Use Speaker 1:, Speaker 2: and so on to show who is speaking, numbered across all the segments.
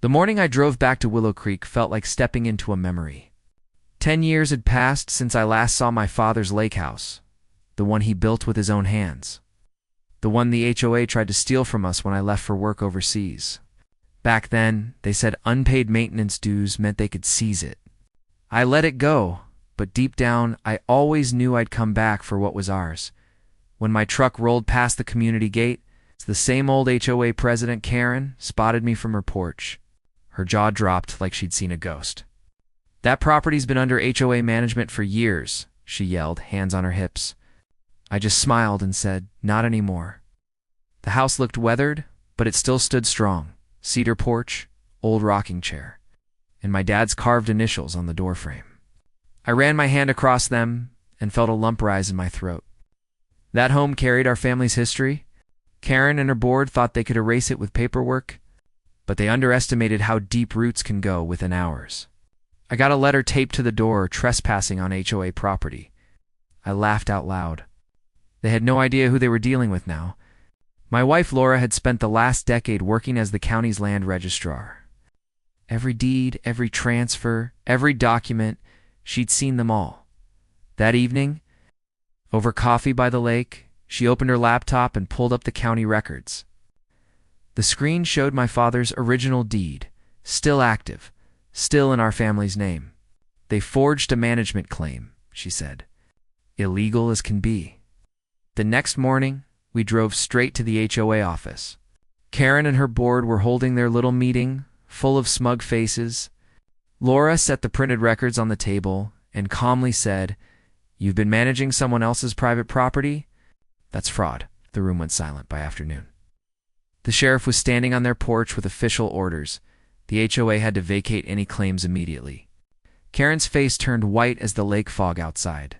Speaker 1: The morning I drove back to Willow Creek felt like stepping into a memory. 10 years had passed since I last saw my father's lake house, the one he built with his own hands. The one the HOA tried to steal from us when I left for work overseas. Back then, they said unpaid maintenance dues meant they could seize it. I let it go, but deep down, I always knew I'd come back for what was ours. When my truck rolled past the community gate, the same old HOA president, Karen, spotted me from her porch. Her jaw dropped like she'd seen a ghost. "That property's been under HOA management for years," she yelled, hands on her hips. I just smiled and said, "Not anymore." The house looked weathered, but it still stood strong. Cedar porch, old rocking chair, and my dad's carved initials on the doorframe. I ran my hand across them and felt a lump rise in my throat. That home carried our family's history. Karen and her board thought they could erase it with paperwork, but they underestimated how deep roots can go within hours. I got a letter taped to the door trespassing on HOA property. I laughed out loud. They had no idea who they were dealing with now. My wife Laura had spent the last decade working as the county's land registrar. Every deed, every transfer, every document, she'd seen them all. That evening, over coffee by the lake, she opened her laptop and pulled up the county records. The screen showed my father's original deed, still active, still in our family's name. "They forged a management claim," she said. "Illegal as can be." The next morning, we drove straight to the HOA office. Karen and her board were holding their little meeting, full of smug faces. Laura set the printed records on the table and calmly said, "You've been managing someone else's private property? That's fraud." The room went silent by afternoon. The sheriff was standing on their porch with official orders. The HOA had to vacate any claims immediately. Karen's face turned white as the lake fog outside.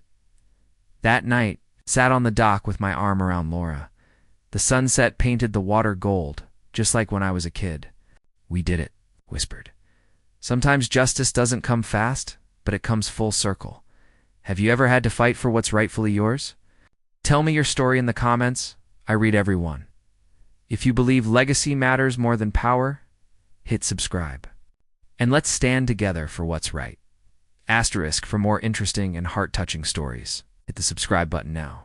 Speaker 1: That night, sat on the dock with my arm around Laura. The sunset painted the water gold, just like when I was a kid. "We did it," whispered. "Sometimes justice doesn't come fast, but it comes full circle. Have you ever had to fight for what's rightfully yours? Tell me your story in the comments. I read every one. If you believe legacy matters more than power, hit subscribe. And let's stand together for what's right. * for more interesting and heart-touching stories. Hit the subscribe button now.